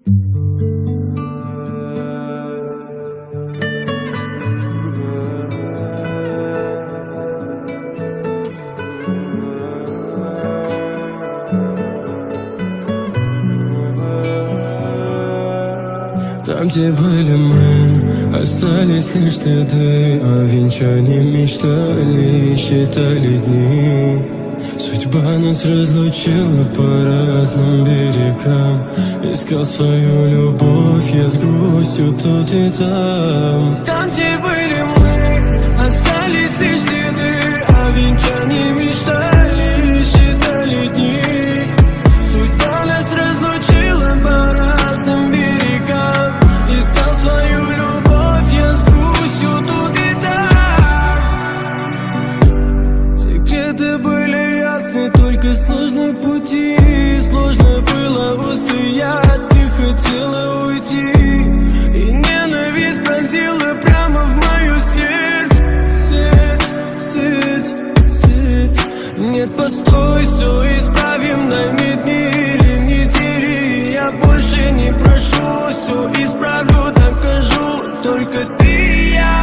Там, где были мы, остались лишь следы. О венчании мечтали, считали дни. Судьба нас разлучила по разным берегам. Искал свою любовь я с грустью тут и там. Там, где были мы, остались лишь следы. О венчании мечтали, считали дни. Судьба нас разлучила по разным берегам. Искал свою любовь я с грустью тут и там. Секреты были ясны, только сложные пути. Сложно было устоять, ты хотела уйти. И ненависть пронзила прямо в мою сеть. Нет, постой, все исправим, дай мне дни или недели. Я больше не прошу, все исправлю, докажу. Только ты и я,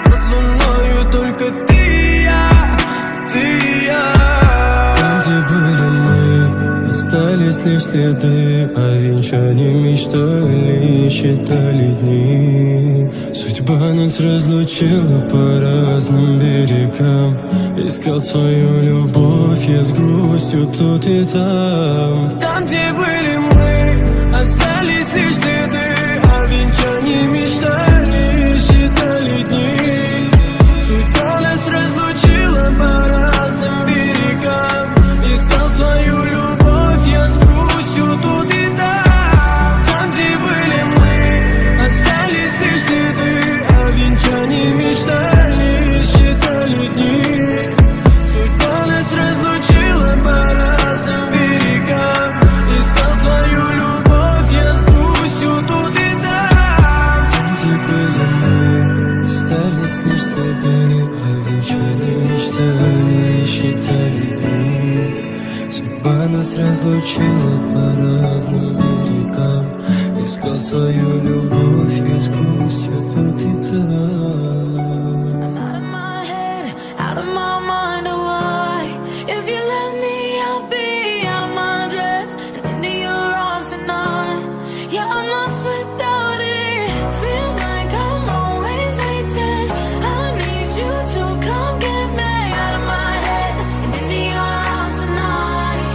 под луною только ты и я. Там, где были мы, остались лишь следы. О венчании мечтали, считали дни. Судьба нас разлучила по разным берегам. Искал свою любовь я с грустью тут и там. Там, где были мы, остались лишь следы. О венчании мечтали, считали дни. Судьба нас разлучила по разным берегам. Искал свою любовь я с грустью тут и там. Там, где были мы, остались лишь следы. О венчании мечтали, считали дни. Судьба нас разлучила по разным берегам. Искал свою любовь я с грустью тут и там. Там, где были мы, остались лишь следы. О венчании мечтали, считали дни. Судьба нас разлучила по разным берегам. Искал свою любовь я с грустью тут и там. I'm out of my head, out of my mind, why? If you let me, I'll be out of my dress and into your arms tonight. Yeah, I'm lost without it. Feels like I'm always waiting. I need you to come get me out of my head and into your arms tonight.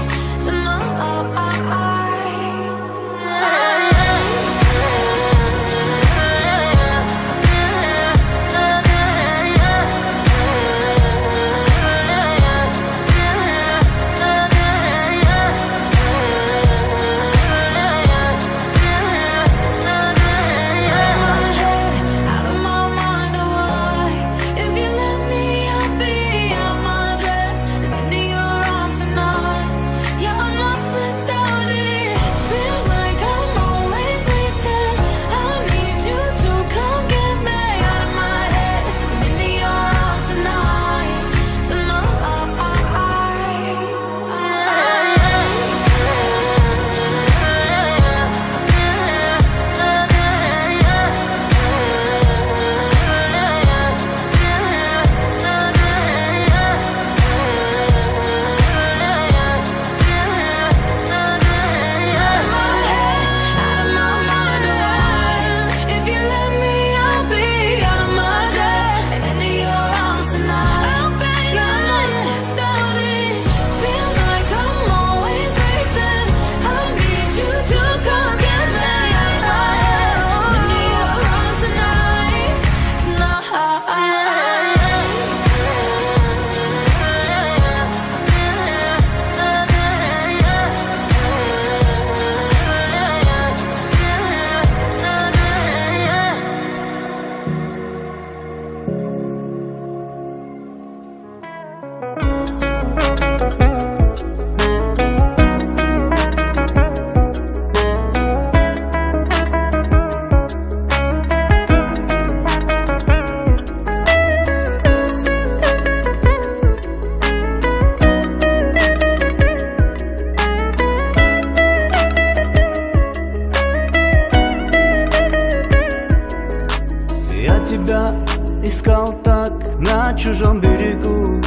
чужом берегу,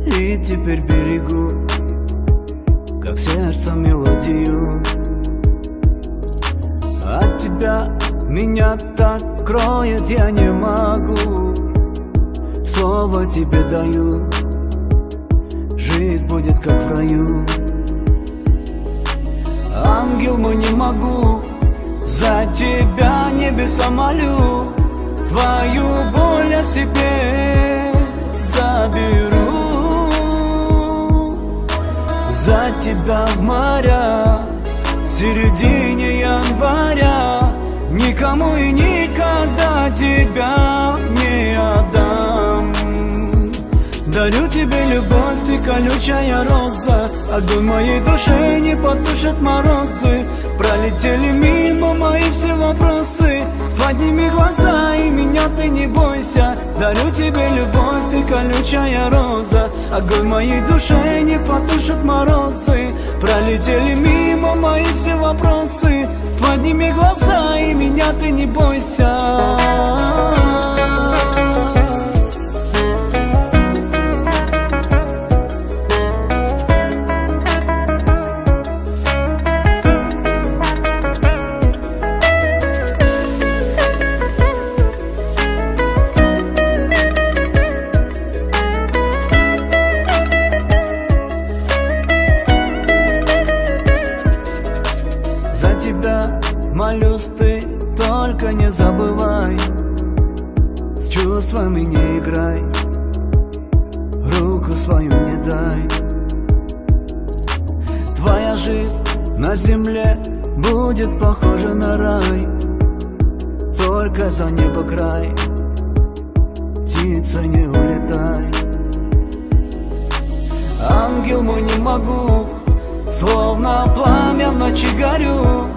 и теперь берегу, как сердце мелодию. От тебя меня так кроет, я не могу. Слово тебе даю, жизнь будет как в раю. Ангел мой, не могу, за тебя небеса молю. Твою боль я себе заберу. За тебя в моря, в середине января, никому и никогда тебя не отдам. Дарю тебе любовь, ты колючая роза, огонь моей душе не потушит морозы. Пролетели мимо мои все вопросы. Подними глаза и меня ты не бойся. Дарю тебе любовь, ты колючая роза, огонь моей душе не потушит морозы. Пролетели мимо мои все вопросы. Подними глаза и меня ты не бойся. За тебя молюсь, ты только не забывай, с чувствами не играй, руку свою не дай. Твоя жизнь на земле будет похожа на рай, только за небо край, птица, не улетай. Ангел мой, не могу, словно пламя в ночи горю,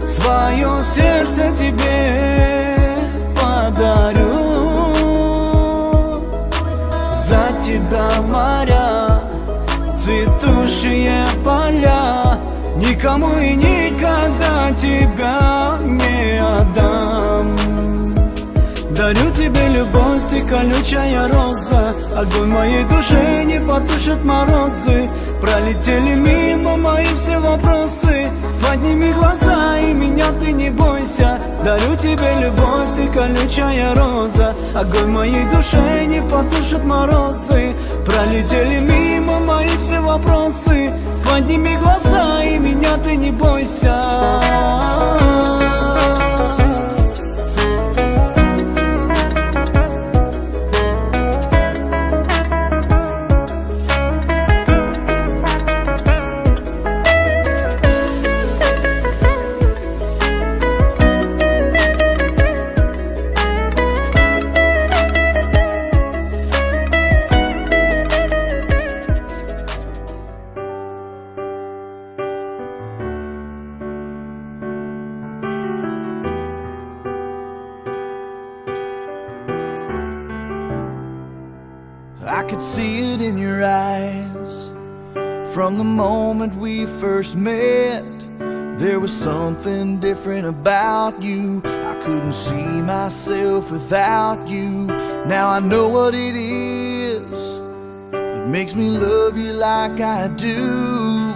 свое сердце тебе подарю. За тебя моря, цветущие поля, никому и никогда тебя не отдам. Дарю тебе любовь, ты колючая роза, огонь моей душе не потушит морозы. Пролетели мимо мои все вопросы. Подними глаза и меня ты не бойся. Дарю тебе любовь, ты колючая роза, огонь моей душе не потушит морозы. Пролетели мимо мои все вопросы. Подними глаза и меня ты не бойся. I could see it in your eyes from the moment we first met. There was something different about you. I couldn't see myself without you. Now I know what it is that makes me love you like I do.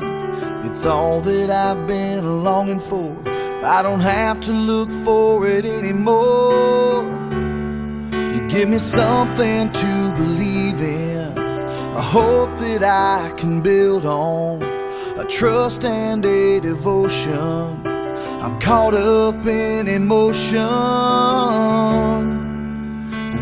It's all that I've been longing for. I don't have to look for it anymore. You give me something to believe in, a hope that I can build on, a trust and a devotion. I'm caught up in emotion.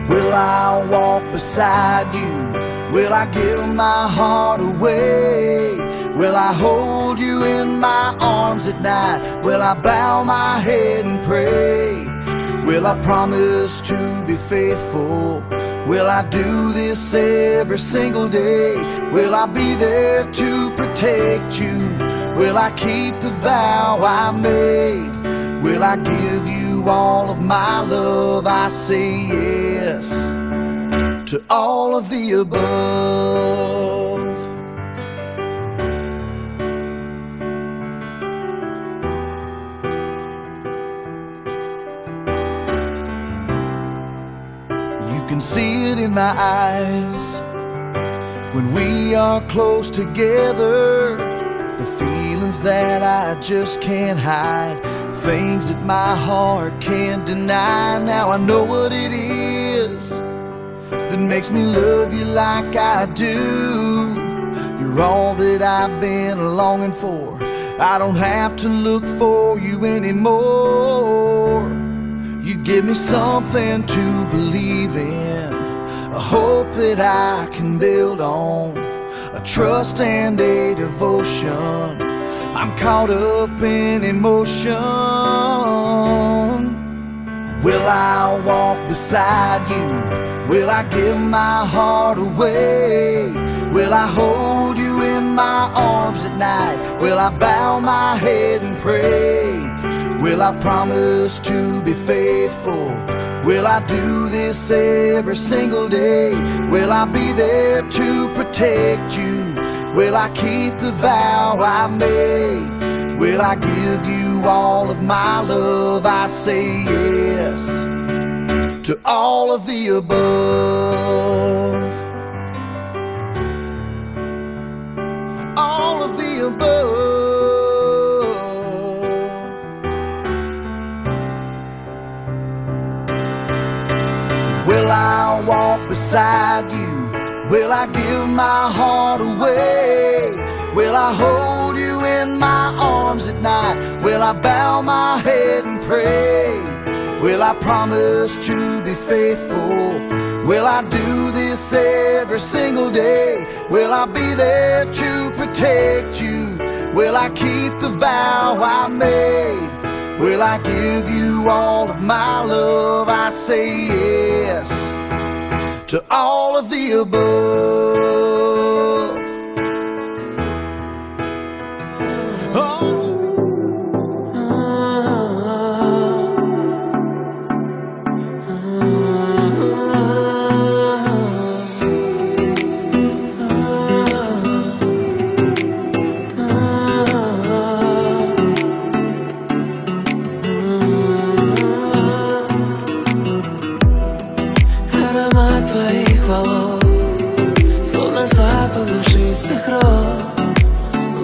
Will I walk beside you? Will I give my heart away? Will I hold you in my arms at night? Will I bow my head and pray? Will I promise to be faithful? Will I do this every single day? Will I be there to protect you? Will I keep the vow I made? Will I give you all of my love? I say yes to all of the above. You can see it in my eyes. When we are close together, the feelings that I just can't hide, things that my heart can't deny. Now I know what it is that makes me love you like I do. You're all that I've been longing for. I don't have to look for you anymore. You give me something to believe in, a hope that I can build on, a trust and a devotion. I'm caught up in emotion. Will I walk beside you? Will I give my heart away? Will I hold you in my arms at night? Will I bow my head and pray? Will I promise to be faithful? Will I do this every single day? Will I be there to protect you? Will I keep the vow I made? Will I give you all of my love? I say yes to all of the above. All of the above. Will I walk beside you? Will I give my heart away? Will I hold you in my arms at night? Will I bow my head and pray? Will I promise to be faithful? Will I do this every single day? Will I be there to protect you? Will I keep the vow I made? Will I give you all of my love? I say yes to all of the above.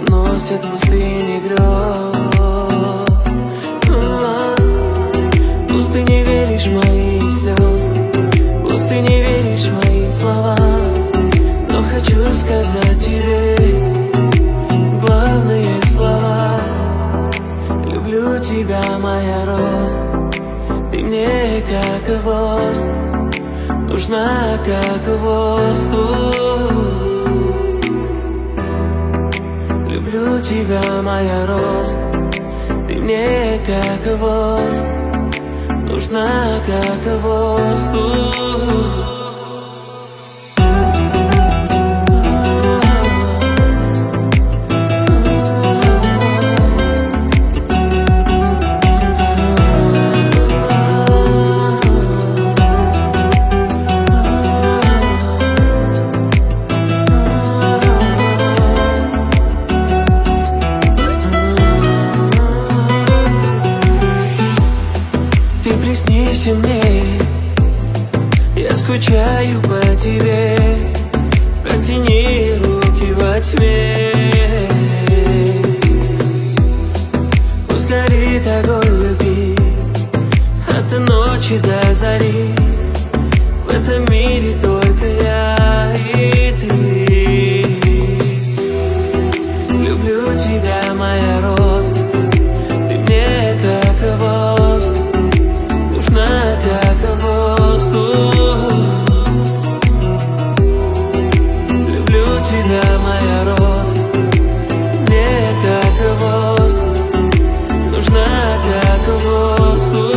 Уносит в пустыне грез. Пусть ты не веришь в мои слезы, пусть ты не веришь в мои слова, но хочу сказать тебе главные слова. Люблю тебя, моя роза, ты мне как воздух, нужна как воздух. Люблю тебя, моя роза, ты мне как воздух, нужна как воздух. Приснись мне, я скучаю по тебе, протяни руки во тьме. Пусть горит огонь любви от ночи до зари, в этом мире только я и ты. Люблю тебя, моя роза, ты мне как воздух, нужна как воздух. Люблю тебя, моя роза, мне как воздух, нужна как воздух.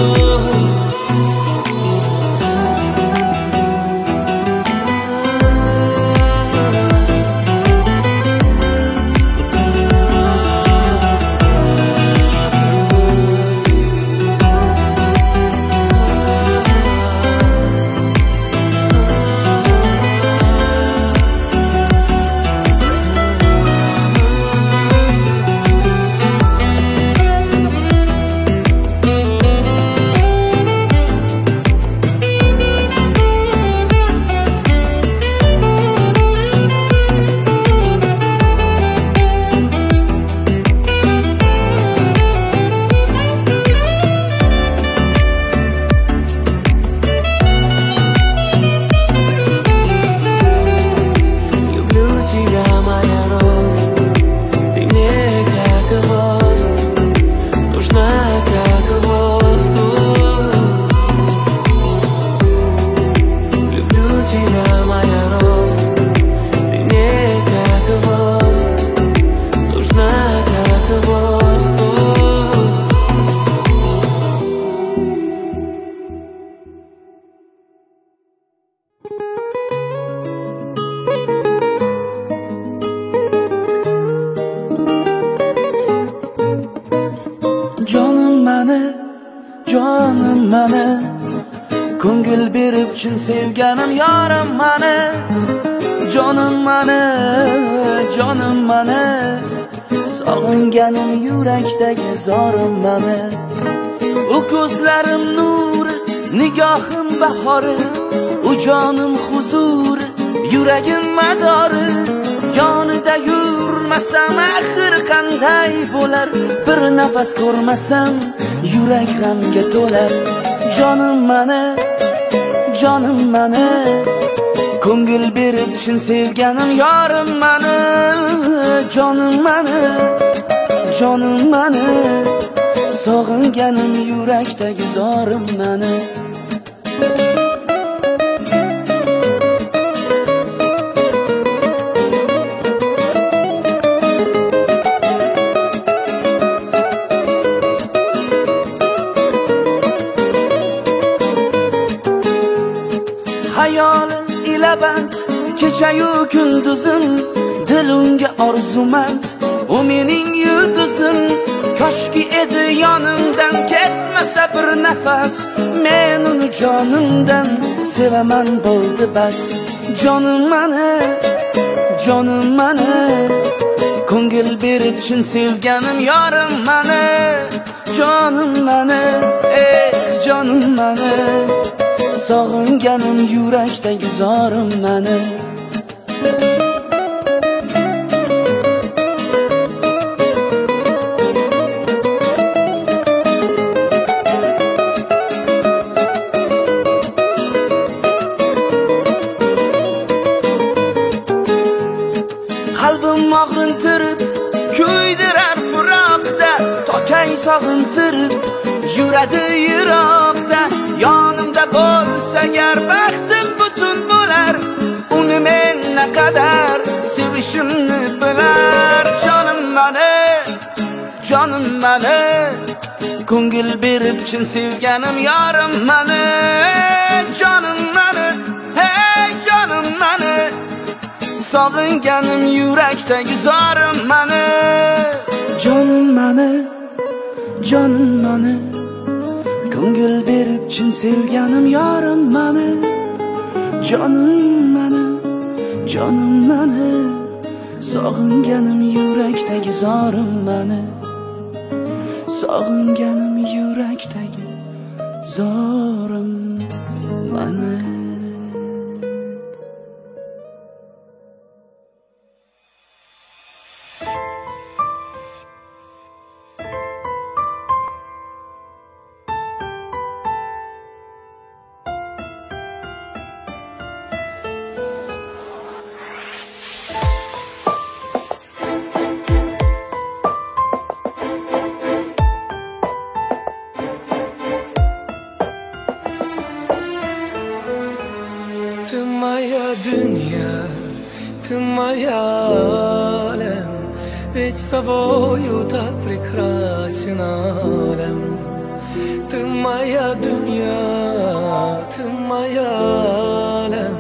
mani, ko'ngil berib chin sevganim yorim mani, jonim mani, jonim mani, sog'inganim yurakdagi zorim mani. U ko'zlarim nuri, nigohim bahori, u jonim huzuri, yuragim madori. Yonida yurmasam axir qanday bo'lar, bir nafas ko'rmasam yurak g'amga to'lar. Jonim mani, jonim mani, ko'ngil berib chin sevganim yorim mani, jonim mani, jonim mani, sog'inganim yurakdagi zorim mani. Hayolim ila band, kechayu kunduzim, dil unga orzumand, u mening yulduzim. Koshki edi yonimdan ketmasa bir nafas, men uni jonimdan sevaman bo'ldi bas. Jonim mani, jonim mani, ko'ngil berib chin sevganim yorim mani, jonim mani, jonim mani, sog'inganim yurakdagi zorim mani. Qalbim og'rintirib, kuydirar firoqda, tokay sog'intirib, yuradi yiroqda. Yonimda bo'lsa agar baxtim butun bo'lar, uni men naqadar sevishimni bilar. Jonim mani, jonim mani, ko'ngil berib chin sevganim yorim mani, jonim mani, hey jonim mani, sog'inganim yurakdagi zorim mani. Jonim mani, jonim mani, ko'ngil berib chin sevganim yorim mani, jonim mani, jonim mani, sog'inganim yurakdagi zorim mani, sog'inganim yurakdagi zorim mani. Ты моя дунья, ты моя алем, ведь с тобою так прекрасен алем. Ты моя дунья, ты моя алем,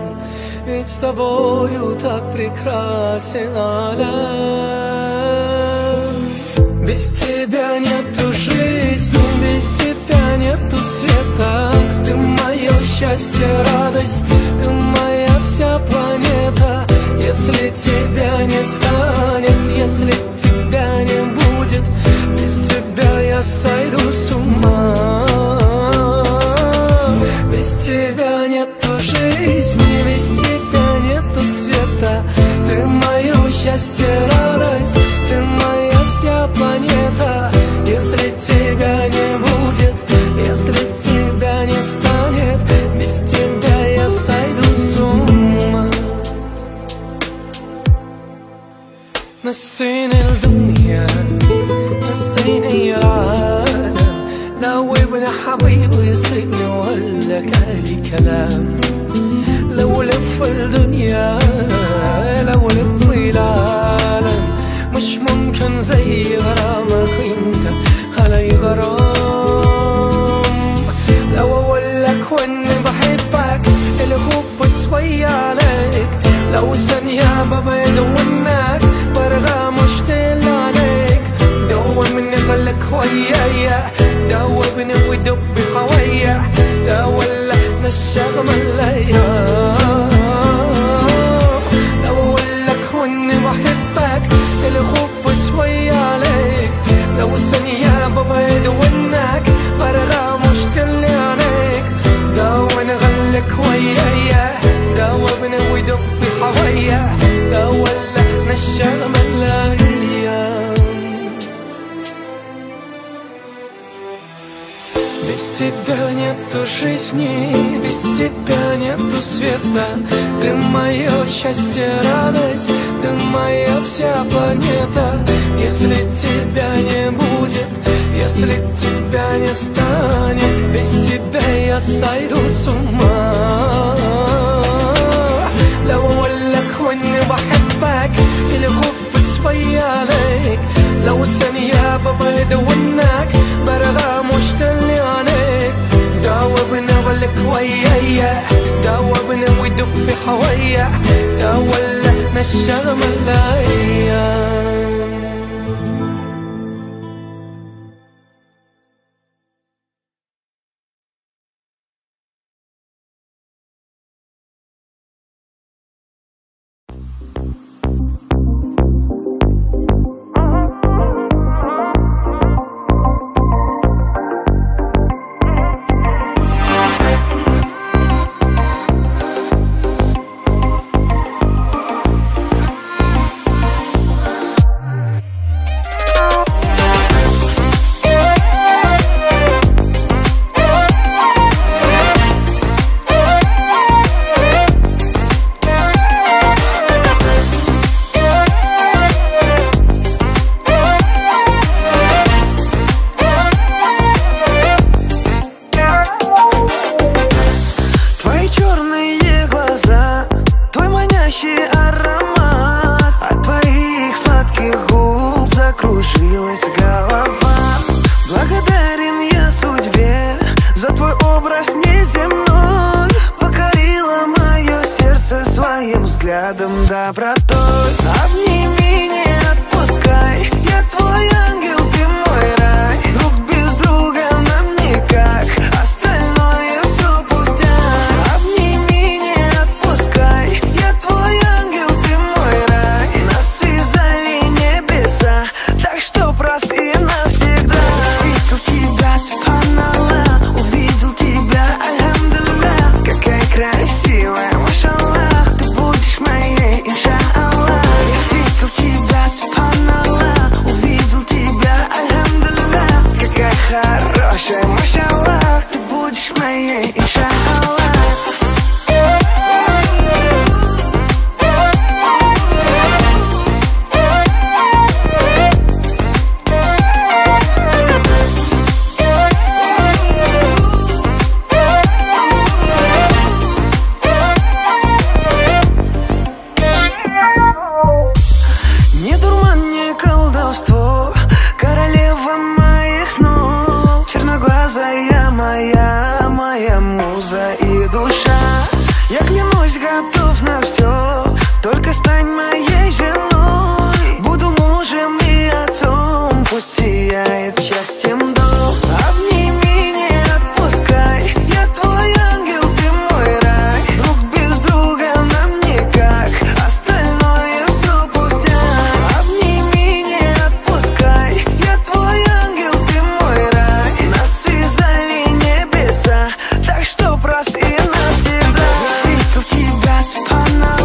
ведь с тобою так прекрасен алем. Без тебя нету жизни, без тебя нету света. Ты мое счастье, радость, ты моя вся планета. Если тебя не станет, если тебя не будет, без тебя я сойду с ума. Без тебя нету жизни, без тебя нету света. Ты мое счастье, радость, ты моя вся планета. Если тебя не будет, если тебя не станет, без тебя я сойду с ума. نسيني الدنيا، نسيني العالم، ناوبني حبيبي يسيبني ولا لي كلام. لو لف الدنيا، لو لف العالم، مش ممكن زي غرامك انت علي غرام. لو اقولك واني بحبك الحب شوية عليك، لو ثانية ببعد عنك برغى مشتاق عليك. دوب مني خليك ويايا، دوبني ودب قوية، тебя нету жизни, без тебя нету света. Ты мое счастье, радость, ты моя вся планета. Если тебя не будет, если тебя не станет, без тебя я сойду с ума. لو اقولك واني بحبك الحب شوية عليك، لو ثانية ببعد عنك برغى مشتاق عليك. داوبنا ولك ويايا، داوبنا ودب حويا، داولنا الشغم الايام. Она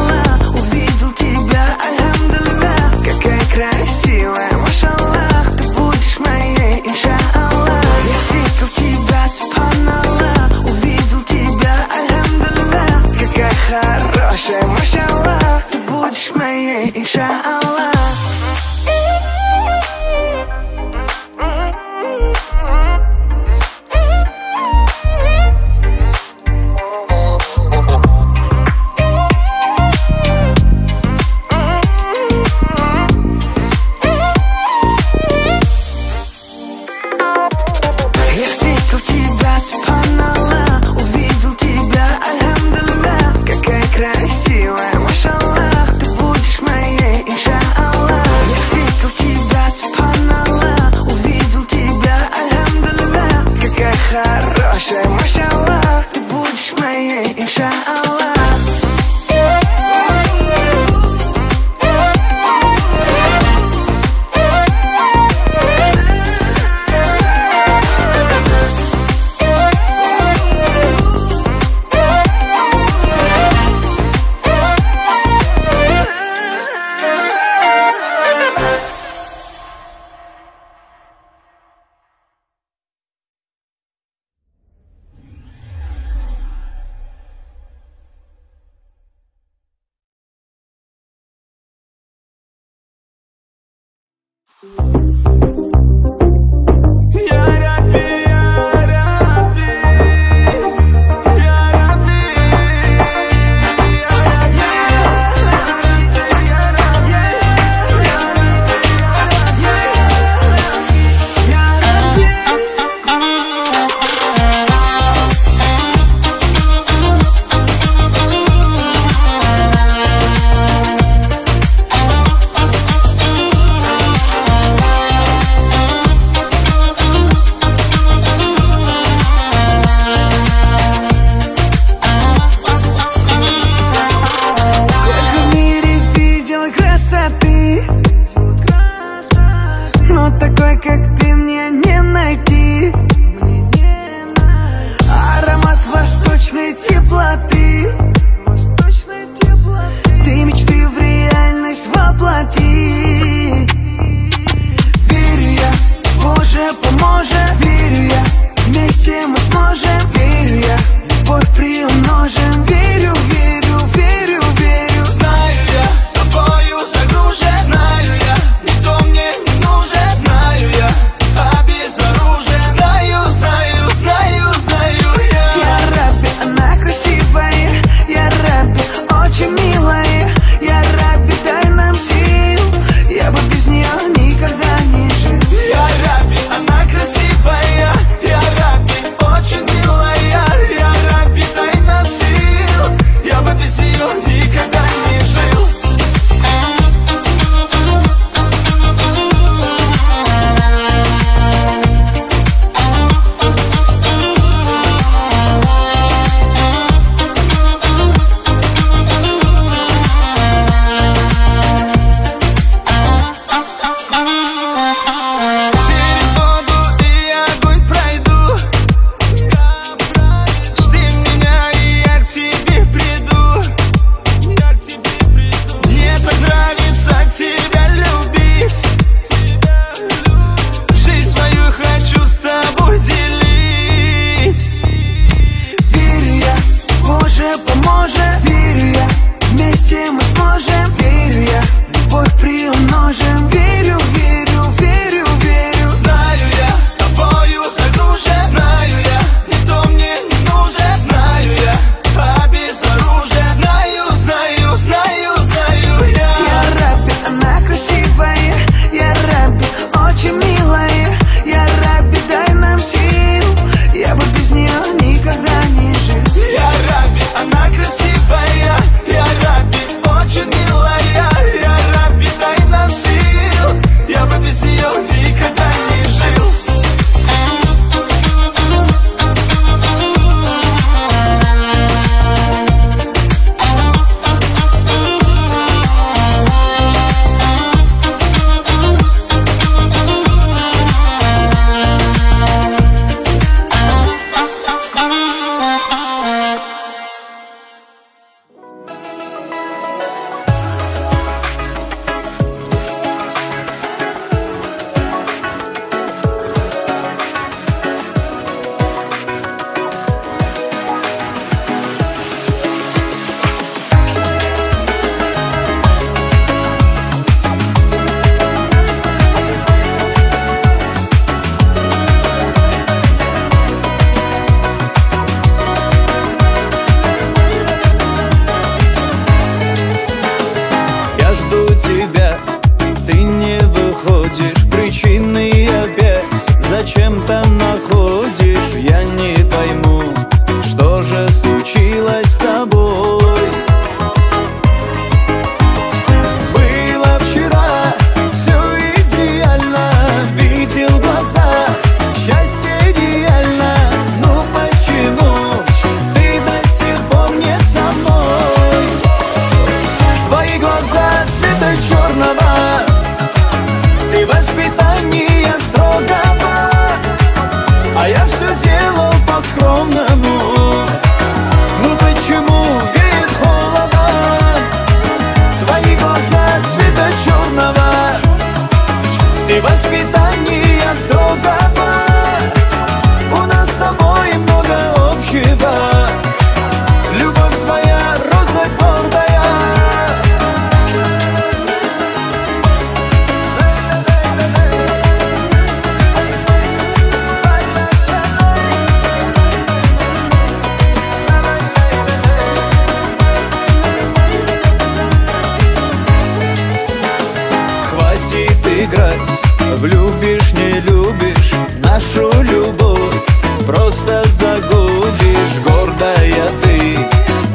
Влюбишь, не любишь нашу любовь, просто загубишь. Гордая ты,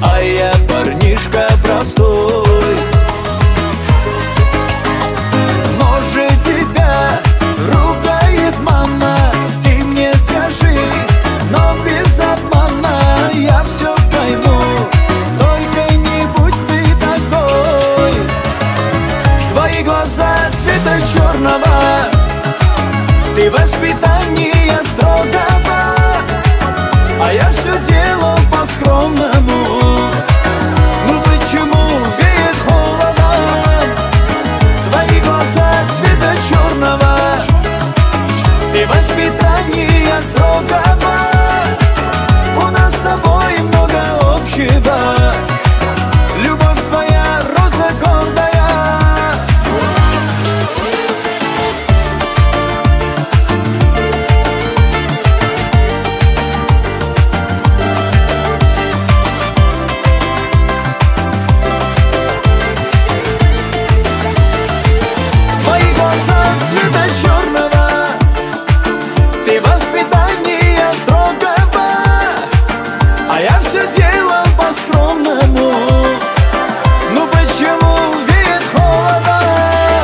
а я парнишка простой. Может, тебя ругает мама, ты мне скажи, но без обмана я все пойму. Только не будь ты такой. Твои глаза цвета черного, ты воспитание строгого, а я все делал по-скромному. Ну почему веет холодом? Твои глаза цвета черного, ты воспитание строгого, у нас с тобой много общего. Любовь твоя роза гордая. Цвета черного, ты воспитание строгого, а я все делал по-скромному. Ну почему веет холодом?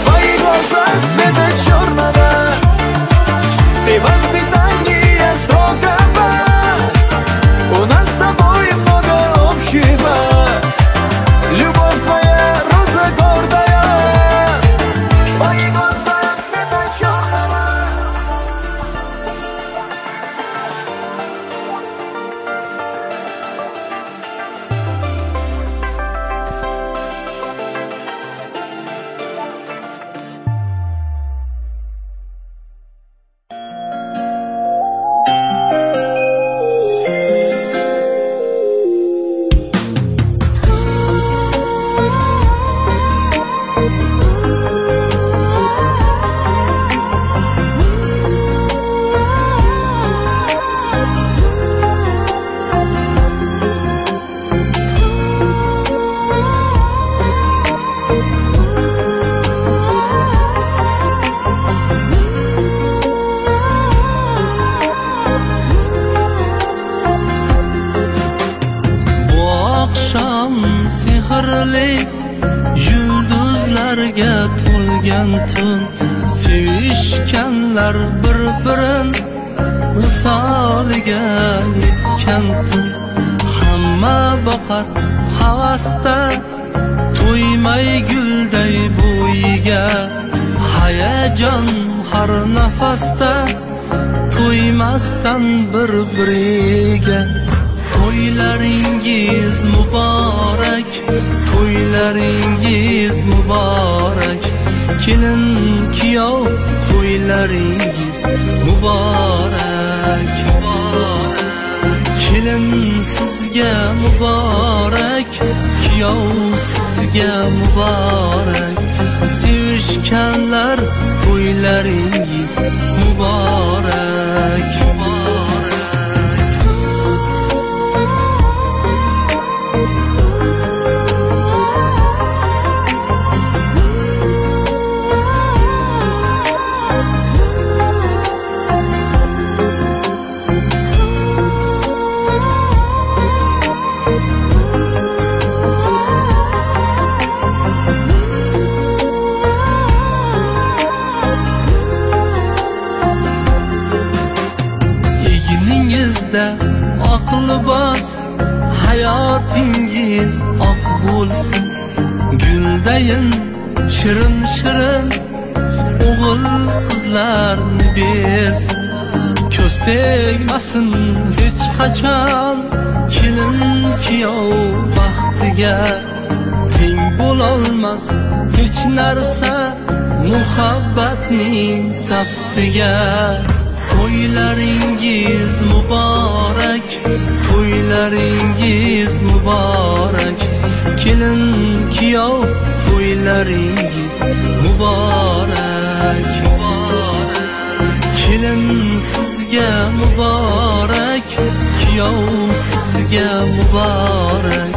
Твои глаза цвета черного, ты воспитание строгого, у нас с тобой много общего. Любовь твоя роза гордая. Yulduzlarga to'lgan tun, sevishganlar bir-birin misoliga yetgan tun. Hamma boqar havasda, to'ymay gulday bo'yiga. Hayajon har nafasda, to'ymasdan bir-biriga. To'ylaringiz muborak, to'ylaringiz muborak. Kelin kuyov, to'ylaringiz muborak. Kelin sizga muborak, kuyov sizga muborak. Sevishganlar, to'ylaringiz muborak. Aqli bos, hayotingiz oq bo'lsin. Guldayin shirin shirin o'g'il qizlarni bersin. Ko'z tegmasin hech qachon kelin kuyov baxtiga. Teng bo'lolmas hech narsa muhabbatning taftiga. To'ylaringiz muborak, to'ylaringiz muborak. Kelin kuyov, to'ylaringiz muborak. Kelin sizga muborak, kuyov sizga muborak.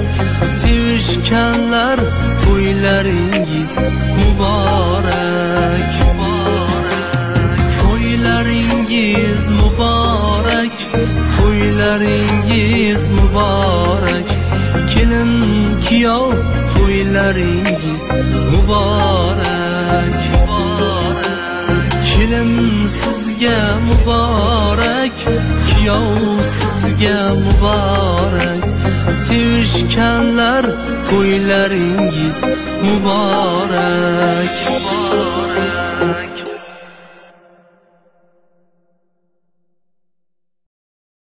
Sevishganlar, to'ylaringiz muborak. kuyov to'ylaringiz muborak. Kelin sizga muborak, kuyov sizga muborak. Sevishganlar to'ylaringiz muborak.